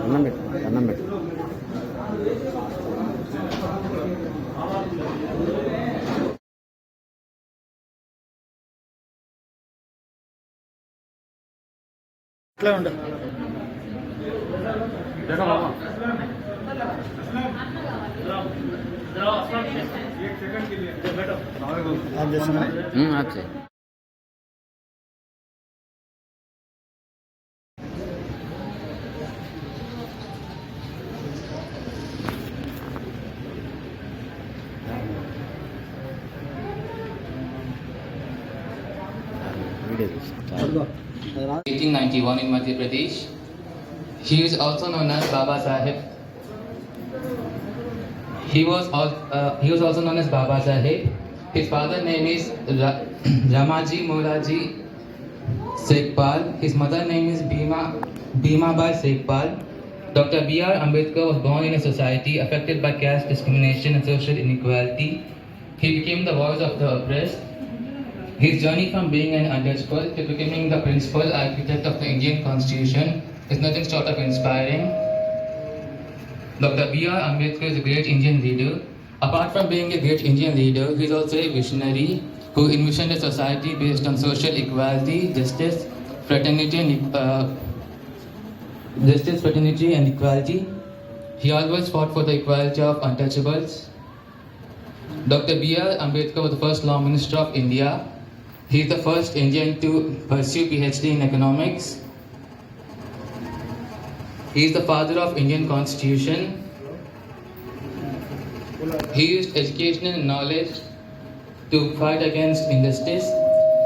అన్నం పెట్టు ఇట్లా ఉండు In 1891 in Madhya Pradesh. He is also known as Baba Sahib. He was also known as Baba Sahib. His father's name is Ramaji Molaji Sekpal. His mother's name is Bhima Bai Sekpal. Dr. B.R. Ambedkar was born in a society affected by caste discrimination and social inequality. He became the voice of the oppressed. His journey from being an underschool to becoming the principal architect of the Indian Constitution is nothing short of inspiring. Dr. B.R. Ambedkar is a great Indian leader. Apart from being a great Indian leader, he is also a visionary who envisioned a society based on social equality, justice, fraternity and equality. He always fought for the equality of untouchables. Dr. B.R. Ambedkar was the first Law Minister of India. He is the first Indian to pursue PhD in economics. He is the father of Indian Constitution. He used education and knowledge to fight against injustice.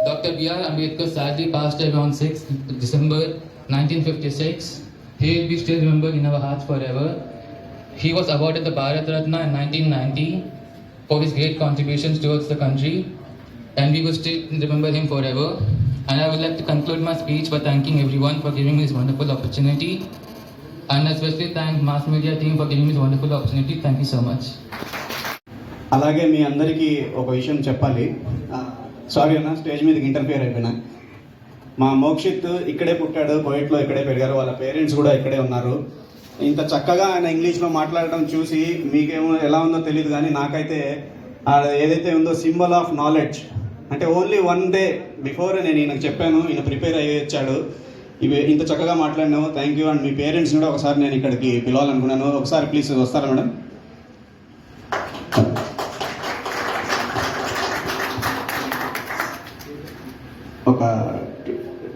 Dr. B.R. Ambedkar sadly passed away on 6th December 1956. He will be still remembered in our hearts forever. He was awarded the Bharat Ratna in 1990 for his great contributions towards the country, and we will still remember him forever. And I would like to conclude my speech by thanking everyone for giving me this wonderful opportunity, and especially thank mass media team for giving me this wonderful opportunity. Thank you so much. అలాగే మీ అందరికీ ఒక విషయం చెప్పాలి. Sorry అన్న, stage మీదకి interfere అయిపోయినా. మా మోక్షిత్ ఇక్కడే పుట్టాడు, కోవిడ్లో ఇక్కడే పెరిగారు, వాళ్ళ పేరెంట్స్ కూడా ఇక్కడే ఉన్నారు. ఇంత చక్కగా ఆయన ఇంగ్లీష్లో మాట్లాడడం చూసి మీకేమో ఎలా ఉందో తెలియదు, కానీ నాకైతే ఏదైతే ఉందో సింబల్ ఆఫ్ నాలెడ్జ్ అంటే ఓన్లీ వన్ డే బిఫోర్ నేను ఈయనకు చెప్పాను, ఈయన ప్రిపేర్ అయ్యి వచ్చాడు. ఇవి ఇంత చక్కగా మాట్లాడినావు, థ్యాంక్ యూ. అండ్ మీ పేరెంట్స్ కూడా ఒకసారి నేను ఇక్కడికి పిలవాలనుకున్నాను. ఒకసారి ప్లీజ్ వస్తారా మేడం? ఒక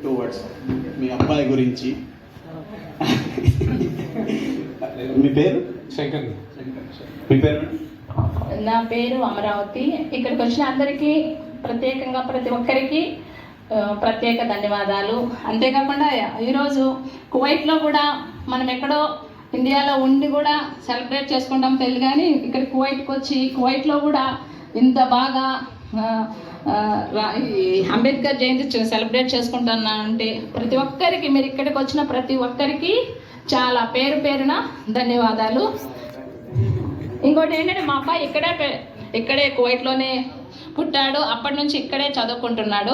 2 words మీ అబ్బాయి గురించి. మీ పేరు? శంకర్. మీ పేరు? నా పేరు అమరావతి. ఇక్కడికి వచ్చిన అందరికీ ప్రత్యేకంగా ప్రతి ఒక్కరికి ప్రత్యేక ధన్యవాదాలు. అంతేకాకుండా ఈరోజు కువైట్లో కూడా మనం ఎక్కడో ఇండియాలో ఉండి కూడా సెలబ్రేట్ చేసుకుంటాం తెలియదు, కానీ ఇక్కడ కువైట్కి వచ్చి కువైట్లో కూడా ఇంత బాగా అంబేద్కర్ జయంతి సెలబ్రేట్ చేసుకుంటున్నా అంటే ప్రతి ఒక్కరికి, మీరు ఇక్కడికి వచ్చిన ప్రతి ఒక్కరికి చాలా పేరు పేరున ధన్యవాదాలు. ఇంకోటి ఏంటంటే మా అబ్బాయి ఇక్కడే కువైట్లోనే పుట్టాడు, అప్పటి నుంచి ఇక్కడే చదువుకుంటున్నాడు.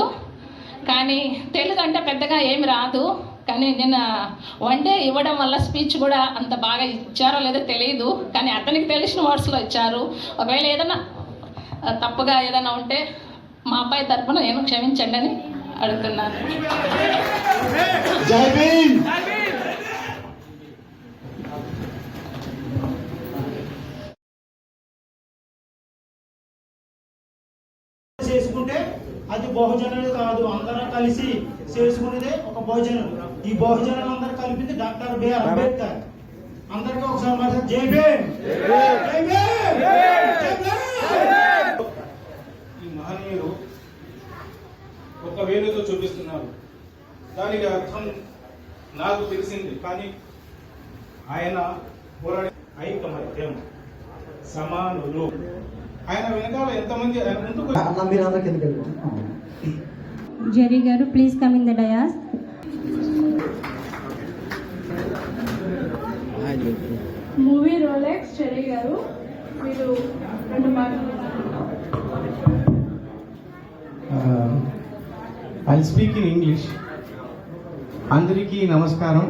కానీ తెలుగు అంటే పెద్దగా ఏమి రాదు, కానీ నేను వన్ డే ఇవ్వడం వల్ల స్పీచ్ కూడా అంత బాగా ఇచ్చారో లేదో తెలియదు, కానీ అతనికి తెలిసిన వర్డ్స్లో ఇచ్చారు. ఒకవేళ ఏదైనా తప్పుగా ఏదైనా ఉంటే మా అబ్బాయి తరఫున నేను క్షమించండి అని అడుగుతున్నాను. చేసుకుంటే అది బహుజనులు కాదు, అందరూ కలిసి చేసుకునేదే ఒక బహుజనులు. ఈ బహుజనులు అందరూ కలిపింది డాక్టర్ బిఆర్ అంబేద్కర్. అందరికీ ఒకసారి మాట జై భీమ్. ఈ మహనీయులు ఒక వేలుతో చూపిస్తున్నారు, దానికి అర్థం నాకు తెలిసింది, కానీ ఆయన పోరాడే ఐకమత్యం, సమానులు. ఆయన వెనకాల ఎంతమంది ఆయన ముందుకు Jerry Garu, please come in the dais. Movie Rolex cherry గారు మీరు 2 మాటలు. I speak in English. అందరికీ నమస్కారం.